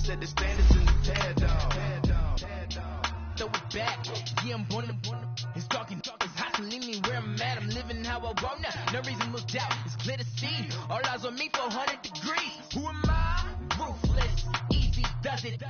set the standards in the tear dog. Throw it back, yeah, I'm born to. It's dark, it's hot, so leave me where I'm at. I'm living how I want now. No reason to doubt, it's clear to see. All eyes on me, 400 degrees. Who am I? Ruthless, easy does it.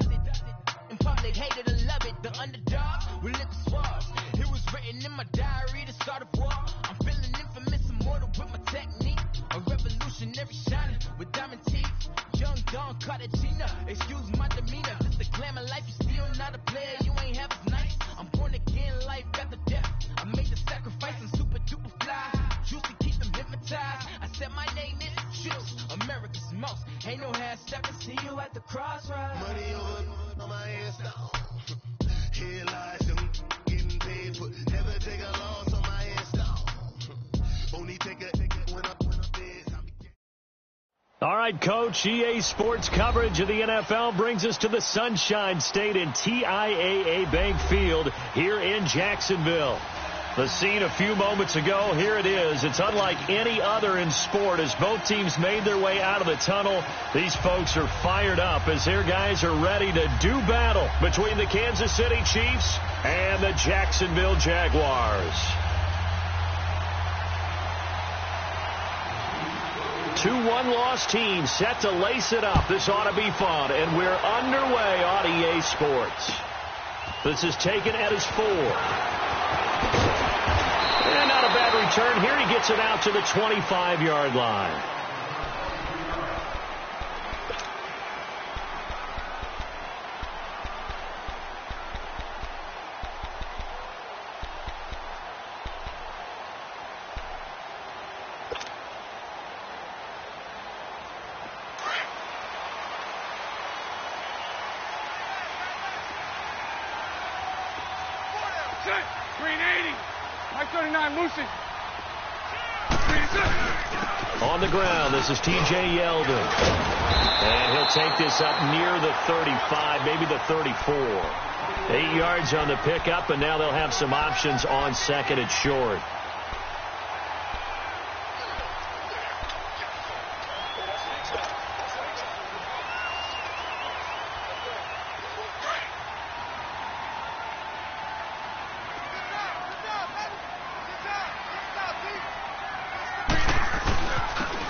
In public, hate it or love it. The underdog with liquor swabs. It was written in my diary to start a war. I'm feeling infamous, immortal with my technique. A revolutionary shining with diamond teeth. Young Don Cartagena, excuse my demeanor. This the glamour life, you still not a player. You ain't half as nice. I'm born again, life after death. I made the sacrifice, I'm super duper fly. Juicy, keep them hypnotized. I said my name is Juice, America's most. Ain't no half step, see you at the crossroads. Money over on my hands down. Headlines, getting paid, but never take a loss on my hands down. Only take a when I'm dead. All right, Coach, EA Sports coverage of the NFL brings us to the Sunshine State in TIAA Bank Field here in Jacksonville. The scene a few moments ago, here it is. It's unlike any other in sport as both teams made their way out of the tunnel. These folks are fired up as their guys are ready to do battle between the Kansas City Chiefs and the Jacksonville Jaguars. Two one-loss teams set to lace it up. This ought to be fun, and we're underway on EA Sports. This is taken at his 4. And not a bad return here. He gets it out to the 25-yard line. On the ground, this is T.J. Yeldon. And he'll take this up near the 35, maybe the 34. 8 yards on the pickup, and now they'll have some options on second and short.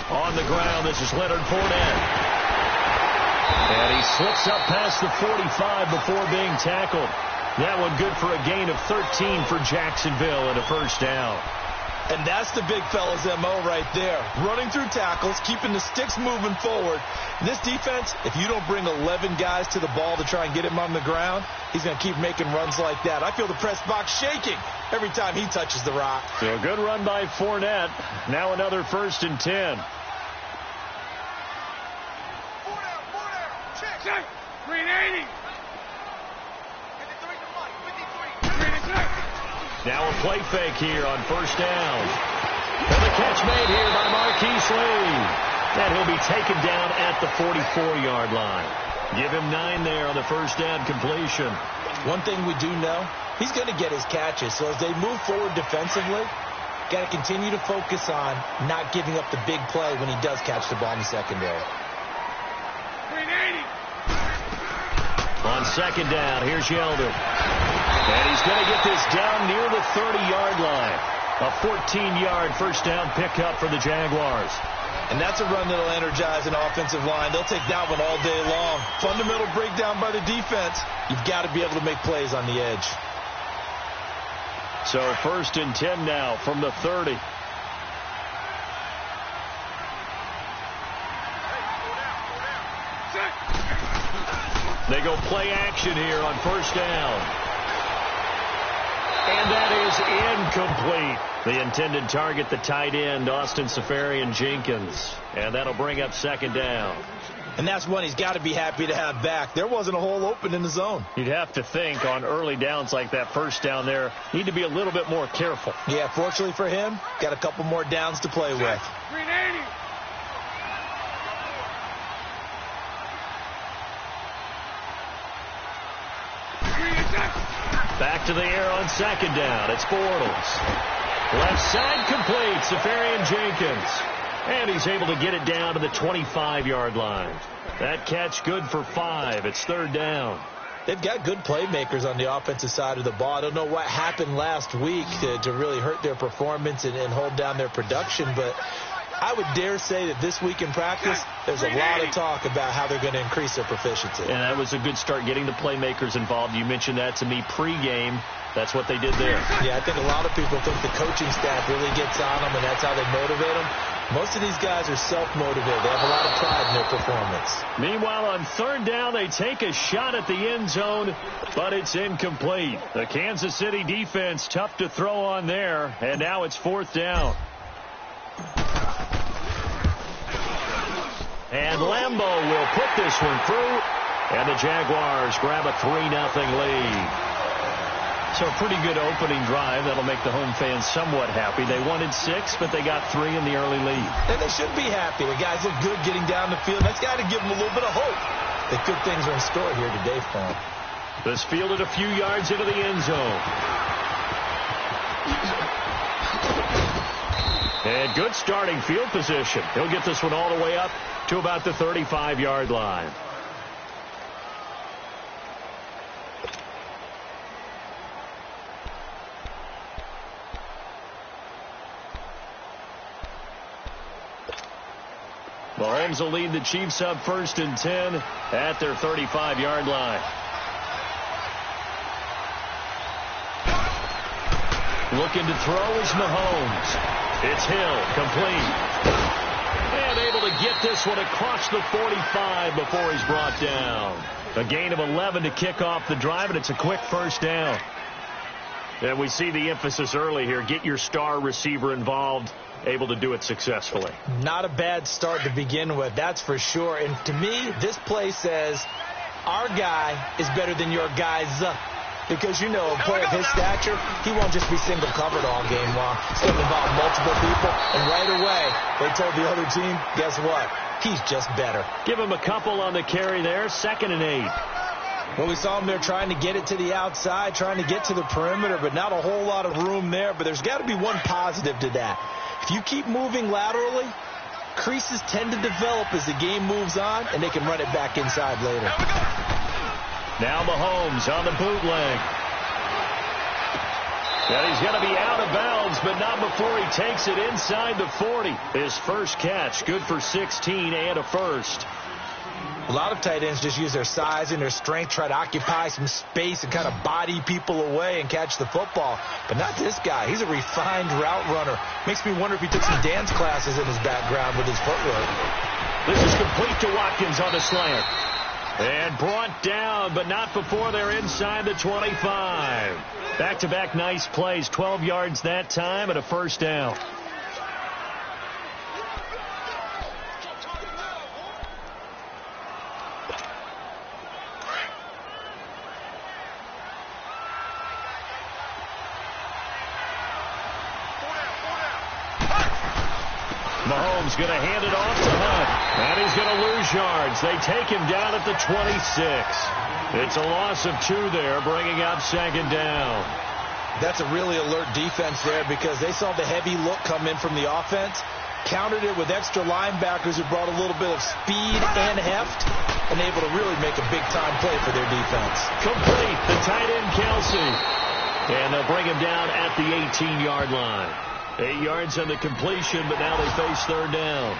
On the ground, this is Leonard Fournette. And he slips up past the 45 before being tackled. That one good for a gain of 13 for Jacksonville and a first down. And that's the big fella's MO right there. Running through tackles, keeping the sticks moving forward. And this defense, if you don't bring 11 guys to the ball to try and get him on the ground, he's going to keep making runs like that. I feel the press box shaking every time he touches the rock. So a good run by Fournette. Now another 1st and 10. Now a play fake here on first down. And the catch made here by Marquise Lee. And he'll be taken down at the 44-yard line. Give him 9 there on the first down completion. One thing we do know, he's going to get his catches. So as they move forward defensively, got to continue to focus on not giving up the big play when he does catch the ball in the secondary. On second down, here's Yeldon. And he's going to get this down near the 30-yard line. A 14-yard first down pickup for the Jaguars. And that's a run that'll energize an offensive line. They'll take that one all day long. Fundamental breakdown by the defense. You've got to be able to make plays on the edge. So 1st and 10 now from the 30. They go play action here on first down. And that is incomplete. The intended target, the tight end, Austin Safarian-Jenkins. And that'll bring up second down. And that's one he's got to be happy to have back. There wasn't a hole open in the zone. You'd have to think on early downs like that first down there, need to be a little bit more careful. Yeah, fortunately for him, got a couple more downs to play with. Back to the air on second down. It's Bortles. Left side complete. Safarian-Jenkins. And he's able to get it down to the 25-yard line. That catch good for 5. It's 3rd down. They've got good playmakers on the offensive side of the ball. I don't know what happened last week to really hurt their performance and hold down their production, but I would dare say that this week in practice, there's a lot of talk about how they're going to increase their proficiency. And that was a good start, getting the playmakers involved. You mentioned that to me pregame. That's what they did there. Yeah, I think a lot of people think the coaching staff really gets on them, and that's how they motivate them. Most of these guys are self-motivated. They have a lot of pride in their performance. Meanwhile, on 3rd down, they take a shot at the end zone, but it's incomplete. The Kansas City defense tough to throw on there, and now it's 4th down. And Lambeau will put this one through, and the Jaguars grab a 3-0 lead. So a pretty good opening drive. That'll make the home fans somewhat happy. They wanted 6, but they got 3 in the early lead. And they should be happy. The guys look good getting down the field. That's got to give them a little bit of hope that good things are in store here today for them. This fielded a few yards into the end zone. And good starting field position. He'll get this one all the way up to about the 35-yard line. Mahomes will lead the Chiefs up 1st and 10 at their 35-yard line. Looking to throw is Mahomes. It's Hill, complete. And able to get this one across the 45 before he's brought down. A gain of 11 to kick off the drive, and it's a quick 1st down. And we see the emphasis early here. Get your star receiver involved. Able to do it successfully. Not a bad start to begin with, that's for sure. And to me, this play says our guy is better than your guys. Because, you know, a player of his stature, he won't just be single covered all game long. He's going to involve multiple people. And right away, they told the other team, guess what? He's just better. Give him a couple on the carry there. 2nd and 8. Well, we saw him there trying to get it to the outside, trying to get to the perimeter, but not a whole lot of room there. But there's got to be one positive to that. If you keep moving laterally, creases tend to develop as the game moves on, and they can run it back inside later. Now Mahomes on the bootleg. And he's going to be out of bounds, but not before he takes it inside the 40. His first catch, good for 16 and a first. A lot of tight ends just use their size and their strength, try to occupy some space and kind of body people away and catch the football. But not this guy. He's a refined route runner. Makes me wonder if he took some dance classes in his background with his footwork. This is complete to Watkins on the slant. And brought down, but not before they're inside the 25. Back-to-back nice plays. 12 yards that time and a 1st down. Mahomes going to hand it off to Hunt. And he's going to lose yards. They take him down at the 26. It's a loss of 2 there, bringing up 2nd down. That's a really alert defense there because they saw the heavy look come in from the offense, countered it with extra linebackers who brought a little bit of speed and heft, and able to really make a big-time play for their defense. Complete. The tight end, Kelsey. And they'll bring him down at the 18-yard line. 8 yards on the completion, but now they face 3rd down.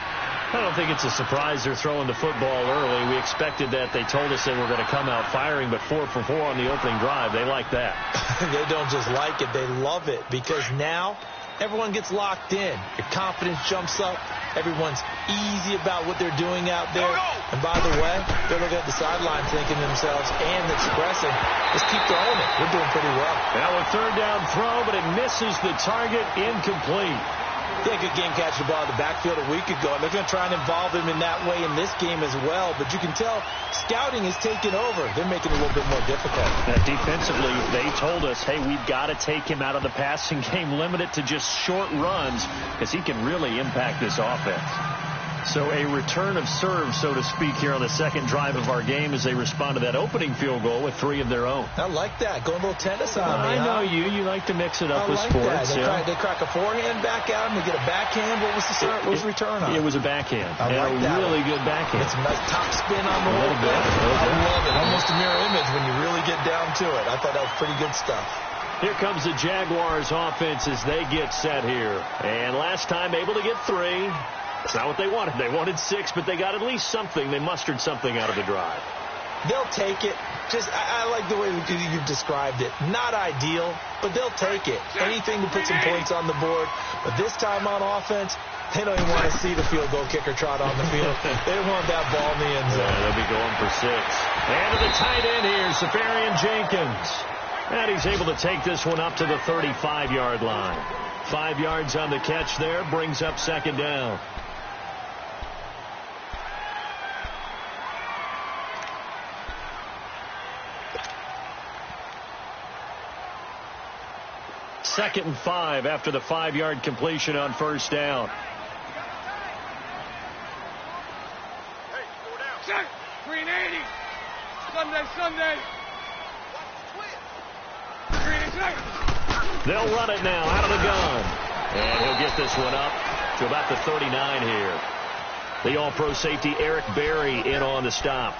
I don't think it's a surprise they're throwing the football early. We expected that. They told us they were going to come out firing, but 4 for 4 on the opening drive. They like that. They don't just like it. They love it because now everyone gets locked in. Your confidence jumps up. Everyone's easy about what they're doing out there. And by the way, they're looking at the sideline thinking to themselves and expressing, just keep throwing it. We're doing pretty well. Now a 3rd down throw, but it misses the target. Incomplete. They had a good game catching the ball in the backfield a week ago, and they're going to try and involve him in that way in this game as well. But you can tell scouting is taking over. They're making it a little bit more difficult. Defensively, they told us, hey, we've got to take him out of the passing game, limit it to just short runs, because he can really impact this offense. So a return of serve, so to speak, here on the second drive of our game as they respond to that opening field goal with 3 of their own. I like that. Going a little tennis on me. I know you. You like to mix it up with like sports. That. They crack a forehand back at him. They get a backhand. What was the serve? What was the return on? It was a backhand. I like that. Really good backhand. It's a nice top spin on the whole thing. I love it. Almost a mirror image when you really get down to it. I thought that was pretty good stuff. Here comes the Jaguars offense as they get set here. And last time able to get 3. That's not what they wanted. They wanted 6, but they got at least something. They mustered something out of the drive. They'll take it. I like the way you've described it. Not ideal, but they'll take it. Anything to put some points on the board. But this time on offense, they don't even want to see the field goal kicker trot on the field. They want that ball in the end zone. Yeah, they'll be going for 6. And to the tight end here, Safarian Jenkins. And he's able to take this one up to the 35-yard line. 5 yards on the catch there, brings up second down. Second and 5 after the 5-yard completion on first down. Hey, 380. Sunday. They'll run it now out of the gun. And he'll get this one up to about the 39 here. The all-pro safety Eric Berry in on the stop.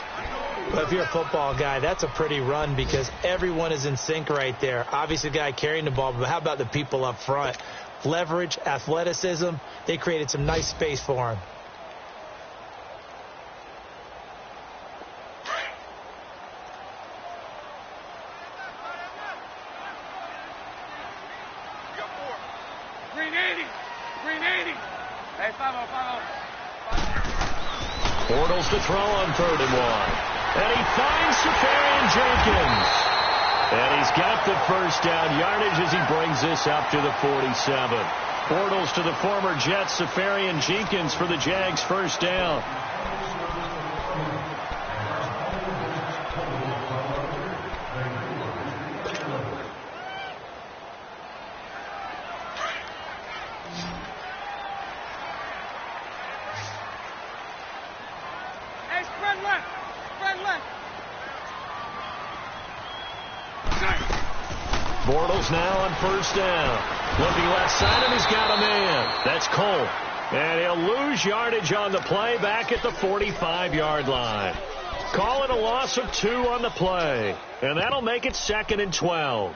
Well, if you're a football guy, that's a pretty run because everyone is in sync right there. Obviously, the guy carrying the ball, but how about the people up front? Leverage, athleticism, they created some nice space for him. Hey, 5-0. Bortles to throw on 3rd and 1. And he finds Safarian Jenkins. And he's got the first down yardage as he brings this up to the 47. Bortles to the former Jet, Safarian Jenkins for the Jags' first down. Bortles now on first down. Looking left side, and he's got a man. That's Cole. And he'll lose yardage on the play back at the 45-yard line. Call it a loss of 2 on the play. And that'll make it 2nd and 12.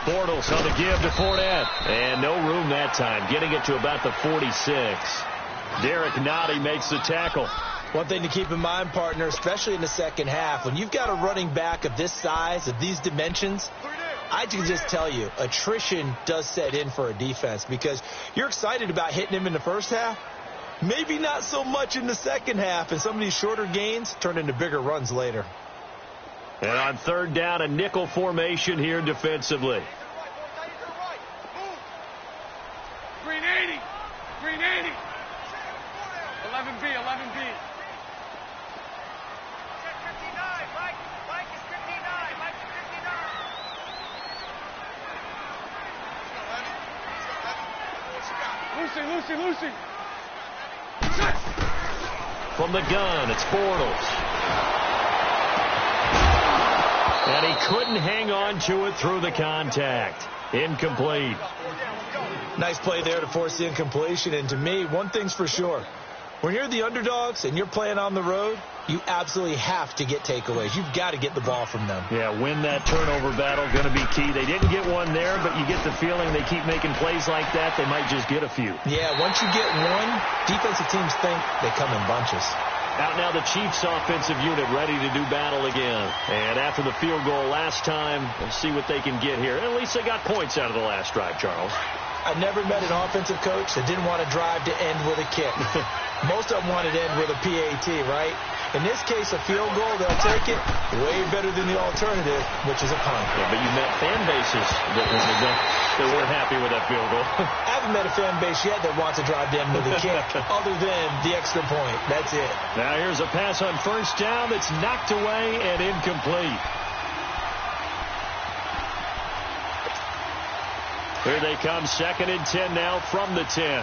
Bortles on the give to Fournette. And no room that time, getting it to about the 46. Derek Nottie makes the tackle. One thing to keep in mind, partner, especially in the second half, when you've got a running back of this size, of these dimensions, I can just tell you, attrition does set in for a defense because you're excited about hitting him in the first half. Maybe not so much in the second half, and some of these shorter gains turn into bigger runs later. And on 3rd down, a nickel formation here defensively. 380. 11B. Mike is 59. Mike is 59. Lucy. From the gun, it's Bortles. And he couldn't hang on to it through the contact. Incomplete. Nice play there to force the incompletion. And to me, one thing's for sure. When you're the underdogs and you're playing on the road, you absolutely have to get takeaways. You've got to get the ball from them. Yeah, win that turnover battle, going to be key. They didn't get one there, but you get the feeling they keep making plays like that, they might just get a few. Yeah, once you get one, defensive teams think they come in bunches. Out now the Chiefs offensive unit ready to do battle again. And after the field goal last time, we'll see what they can get here. At least they got points out of the last drive, Charles. I never met an offensive coach that didn't want to drive to end with a kick. Most of them wanted to end with a PAT, right? In this case, a field goal, they'll take it way better than the alternative, which is a punt. Yeah, but you met fan bases that weren't happy with that field goal. I haven't met a fan base yet that wants to drive down with a kick other than the extra point. That's it. Now here's a pass on first down that's knocked away and incomplete. Here they come, 2nd and 10 now from the 10.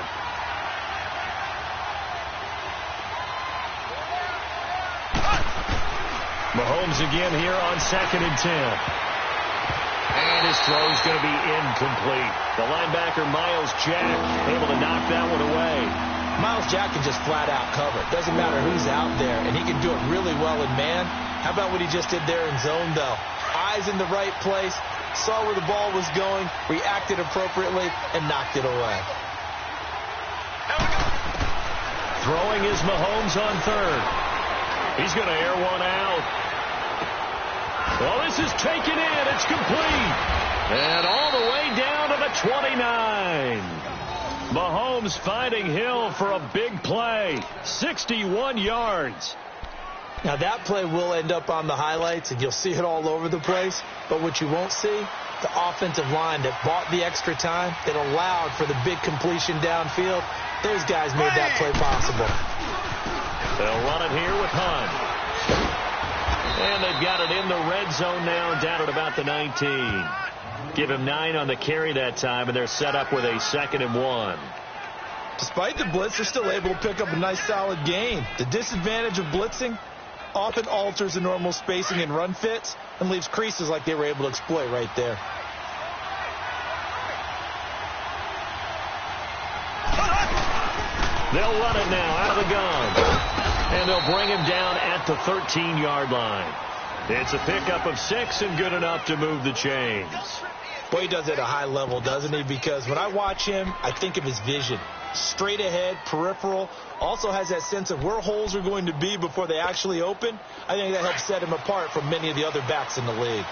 Mahomes again here on 2nd and 10. And his throw is going to be incomplete. The linebacker, Miles Jack, able to knock that one away. Miles Jack can just flat out cover. Doesn't matter who's out there, and he can do it really well in man. How about what he just did there in zone, though? Eyes in the right place, saw where the ball was going, reacted appropriately, and knocked it away. Throwing is Mahomes on 3rd. He's going to air one out. Well, this is taken in. It's complete. And all the way down to the 29. Mahomes finding Hill for a big play. 61 yards. Now, that play will end up on the highlights, and you'll see it all over the place. But what you won't see, the offensive line that bought the extra time, that allowed for the big completion downfield. Those guys made that play possible. They'll run it here with Hunt. And they've got it in the red zone now, down at about the 19. Give him 9 on the carry that time, and they're set up with a 2nd and 1. Despite the blitz, they're still able to pick up a nice, solid gain. The disadvantage of blitzing often alters the normal spacing and run fits and leaves creases like they were able to exploit right there. They'll run it now out of the gun. And they'll bring him down at the 13-yard line. It's a pickup of 6 and good enough to move the chains. Boy, he does it at a high level, doesn't he? Because when I watch him, I think of his vision. Straight ahead, peripheral. Also has that sense of where holes are going to be before they actually open. I think that helps set him apart from many of the other backs in the league.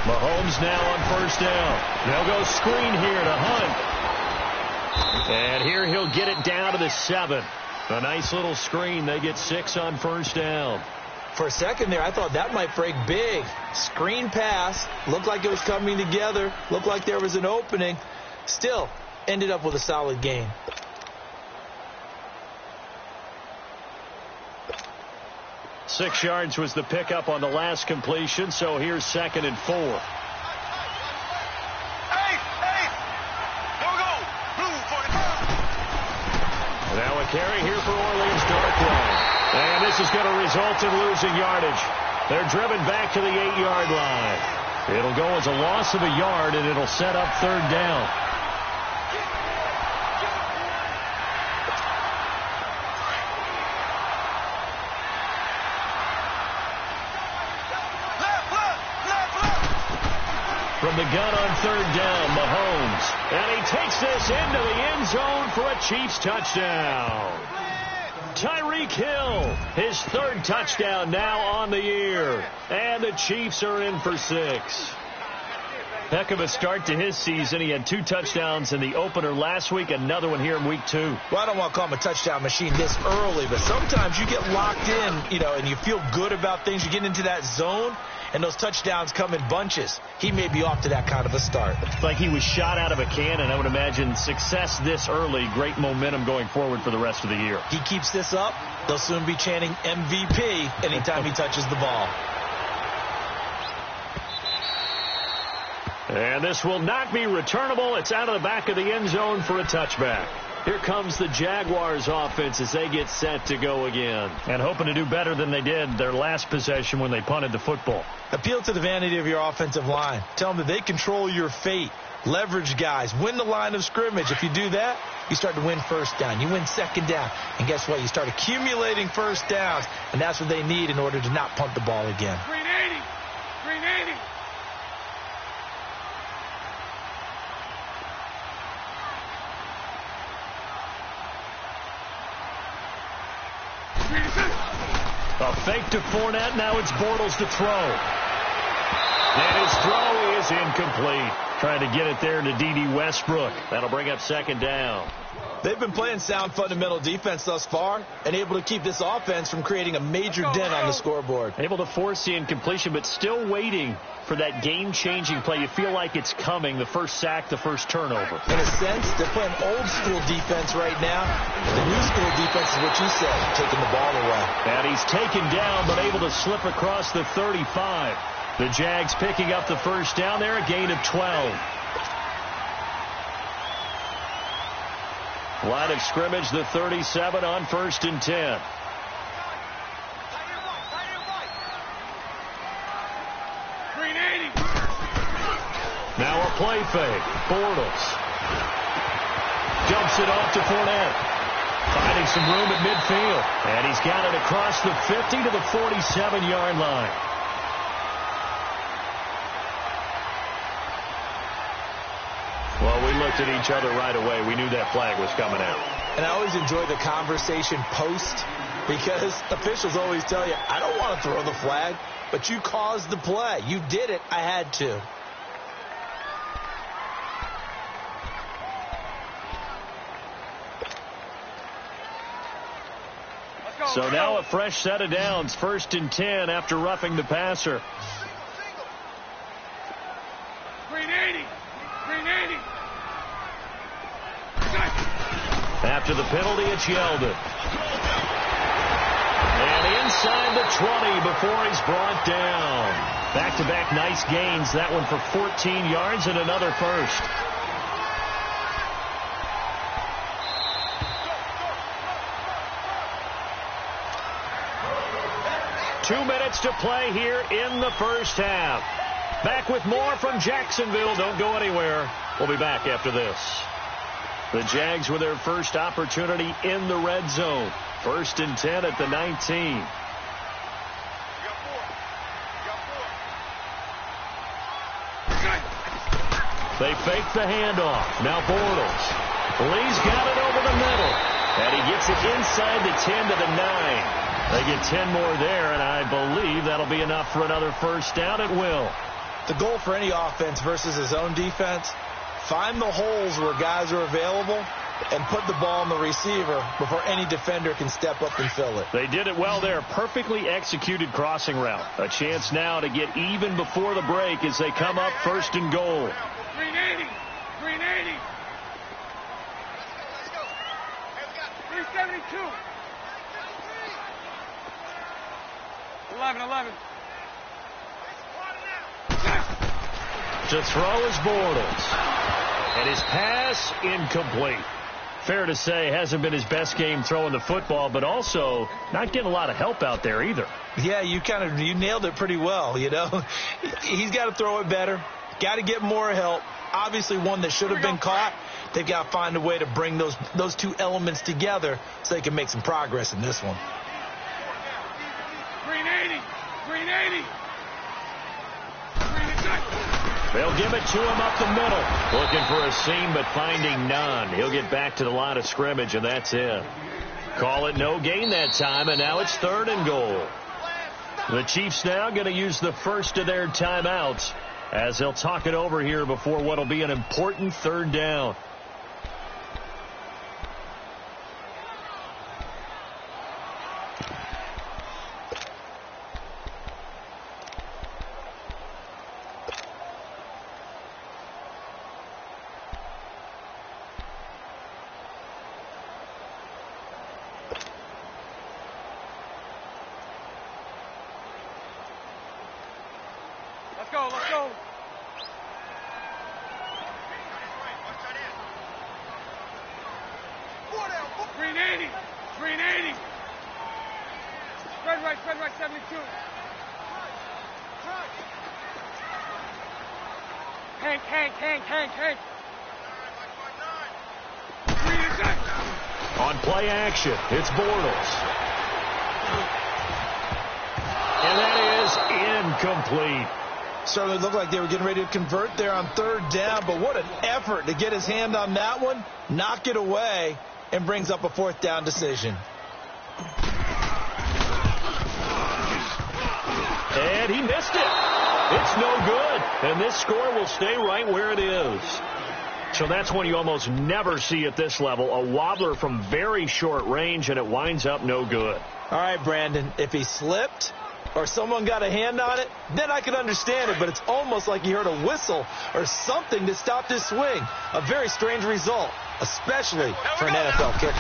Mahomes now on first down. They'll go screen here to Hunt. And here he'll get it down to the 7. A nice little screen. They get 6 on first down. For a second there, I thought that might break big. Screen pass. Looked like it was coming together. Looked like there was an opening. Still, ended up with a solid gain. Six yards was the pickup on the last completion, so here's 2nd and 4. Now a carry here for Orleans Darkwa. And this is going to result in losing yardage. They're driven back to the 8-yard line. It'll go as a loss of a yard, and it'll set up 3rd down. From the gun on 3rd down, Mahomes. And he takes this into the end zone for a Chiefs touchdown. Tyreek Hill, his 3rd touchdown now on the year. And the Chiefs are in for 6. Heck of a start to his season. He had 2 touchdowns in the opener last week, another one here in week 2. Well, I don't want to call him a touchdown machine this early, but sometimes you get locked in, and you feel good about things. You get into that zone, and those touchdowns come in bunches. He may be off to that kind of a start. Like he was shot out of a cannon. I would imagine success this early, great momentum going forward for the rest of the year. He keeps this up, they'll soon be chanting MVP anytime he touches the ball. And this will not be returnable. It's out of the back of the end zone for a touchback. Here comes the Jaguars offense as they get set to go again. And hoping to do better than they did their last possession when they punted the football. Appeal to the vanity of your offensive line. Tell them that they control your fate. Leverage guys. Win the line of scrimmage. If you do that, you start to win first down. You win second down. And guess what? You start accumulating first downs. And that's what they need in order to not punt the ball again. 380. 380. A fake to Fournette. Now it's Bortles to throw. And his throw is incomplete. Trying to get it there to D.D. Westbrook. That'll bring up second down. They've been playing sound fundamental defense thus far and able to keep this offense from creating a major dent on the scoreboard. Able to force the incompletion, but still waiting for that game-changing play. You feel like it's coming, the first sack, the first turnover. In a sense, they're playing old-school defense right now. The new-school defense is what you said, taking the ball away. And he's taken down, but able to slip across the 35. The Jags picking up the first down there, a gain of 12. Line of scrimmage, the 37 on 1st and 10. Now a play fake. Bortles dumps it off to Fournette. Finding some room at midfield. And he's got it across the 50 to the 47-yard line. Well, we looked at each other right away. We knew that flag was coming out. And I always enjoy the conversation post because officials always tell you, I don't want to throw the flag, but you caused the play. You did it. I had to. So now a fresh set of downs, 1st and 10 after roughing the passer. 380. After the penalty, it's Yeldon. And inside the 20 before he's brought down. Back-to-back nice gains. That one for 14 yards and another first. Two minutes to play here in the first half. Back with more from Jacksonville. Don't go anywhere. We'll be back after this. The Jags with their first opportunity in the red zone. 1st and 10 at the 19. They fake the handoff. Now Bortles. Lee's got it over the middle. And he gets it inside the 10 to the 9. They get 10 more there, and I believe that'll be enough for another first down at will. The goal for any offense versus his own defense, find the holes where guys are available and put the ball on the receiver before any defender can step up and fill it. They did it well there. Perfectly executed crossing route. A chance now to get even before the break as they come up 1st and goal. 380. 372. 11. To throw is Bortles. And his pass incomplete. Fair to say, hasn't been his best game throwing the football, but also not getting a lot of help out there either. Yeah, you nailed it pretty well, you know. He's got to throw it better. Got to get more help. Obviously one that should have been caught. They've got to find a way to bring those two elements together so they can make some progress in this one. 380. They'll give it to him up the middle. Looking for a seam, but finding none. He'll get back to the line of scrimmage, and that's it. Call it no gain that time, and now it's 3rd and goal. The Chiefs now going to use the first of their timeouts as they'll talk it over here before what will be an important 3rd down. Let's go. 380. Spread right, 72. Hank. On play action, it's Bortles. And that is incomplete. Certainly looked like they were getting ready to convert there on 3rd down, but what an effort to get his hand on that one, knock it away, and brings up a 4th down decision. And he missed it. It's no good. And this score will stay right where it is. So that's one you almost never see at this level. A wobbler from very short range, and it winds up no good. All right, Brandon, if he slipped or someone got a hand on it, then I could understand it, but it's almost like he heard a whistle or something to stop his swing. A very strange result, especially for an NFL kicker.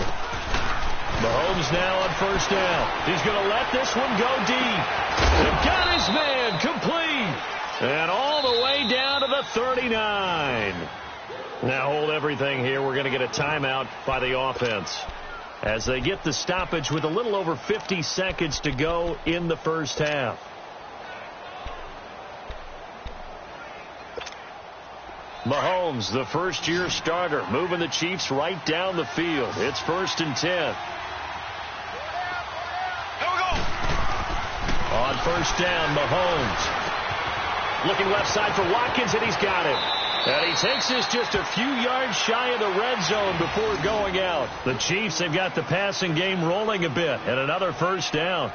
Mahomes now on first down. He's going to let this one go deep. And got his man complete. And all the way down to the 39. Now hold everything here. We're going to get a timeout by the offense as they get the stoppage with a little over 50 seconds to go in the first half. Mahomes, the first-year starter, moving the Chiefs right down the field. It's 1st and 10. Here we go. On first down, Mahomes. Looking left side for Watkins, and he's got it. And he takes this just a few yards shy of the red zone before going out. The Chiefs have got the passing game rolling a bit, and another first down.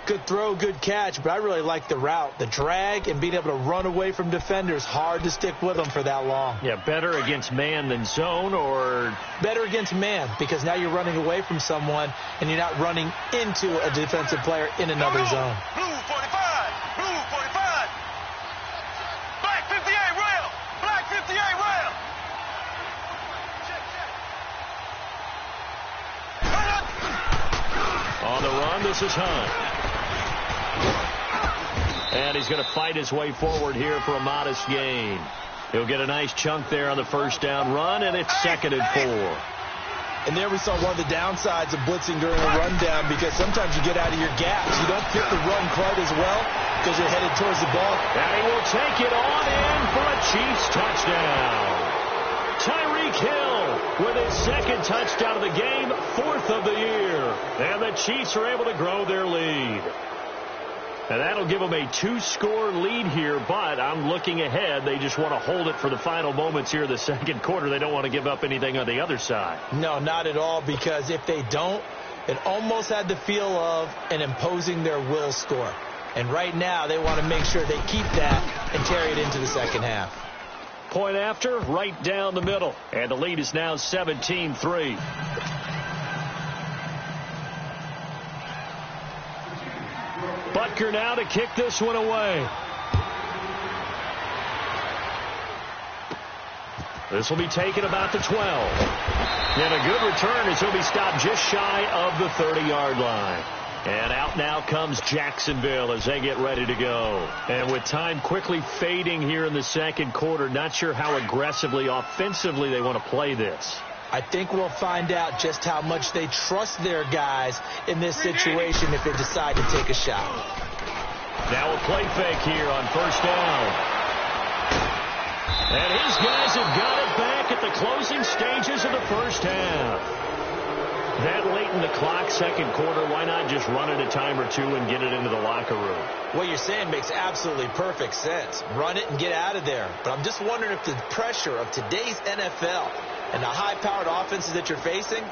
Good throw, good catch, but I really like the route. The drag and being able to run away from defenders, hard to stick with them for that long. Yeah, better against man than zone, or? Better against man, because now you're running away from someone, and you're not running into a defensive player in another zone. Blue 45. Blue 45. Black 58 rail. Black 58 rail. On the run, this is Hunt. And he's going to fight his way forward here for a modest gain. He'll get a nice chunk there on the first down run, and it's 2nd and 4. And there we saw one of the downsides of blitzing during a rundown, because sometimes you get out of your gaps. You don't pick the run quite as well because you're headed towards the ball. And he will take it on in for a Chiefs touchdown. Tyreek Hill with his 2nd touchdown of the game, 4th of the year. And the Chiefs are able to grow their lead. And that'll give them a 2-score lead here, but I'm looking ahead. They just want to hold it for the final moments here in the second quarter. They don't want to give up anything on the other side. No, not at all, because if they don't, it almost had the feel of an imposing their will score. And right now, they want to make sure they keep that and carry it into the second half. Point after, right down the middle. And the lead is now 17-3. Butker now to kick this one away. This will be taken about the 12. And a good return as he'll be stopped just shy of the 30-yard line. And out now comes Jacksonville as they get ready to go. And with time quickly fading here in the second quarter, not sure how aggressively, offensively they want to play this. I think we'll find out just how much they trust their guys in this situation if they decide to take a shot. Now a play fake here on first down. And his guys have got it back at the closing stages of the first half. That late in the clock, second quarter, why not just run it a time or two and get it into the locker room? What you're saying makes absolutely perfect sense. Run it and get out of there. But I'm just wondering if the pressure of today's NFL and the high-powered offenses that you're facing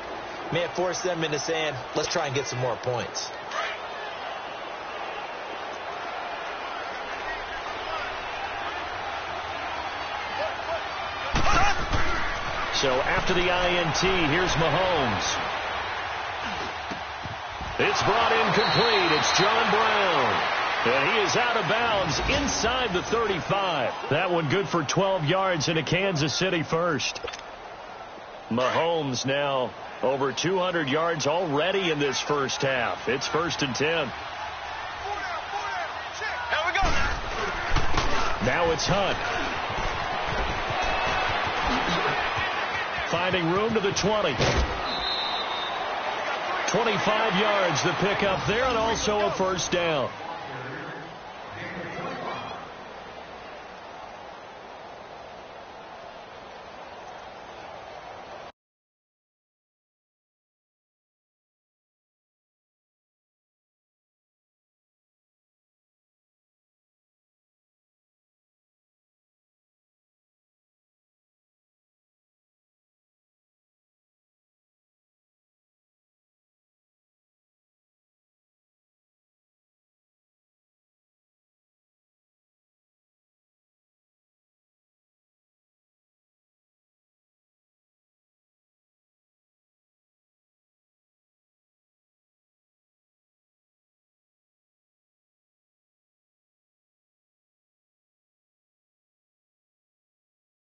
may have forced them into saying, let's try and get some more points. So after the INT, here's Mahomes. It's brought in complete. It's John Brown. And he is out of bounds inside the 35. That one good for 12 yards into Kansas City first. Mahomes now over 200 yards already in this first half. It's 1st and 10. Here we go. Now it's Hunt. Finding room to the 20. 25 yards the pickup there, and also a first down.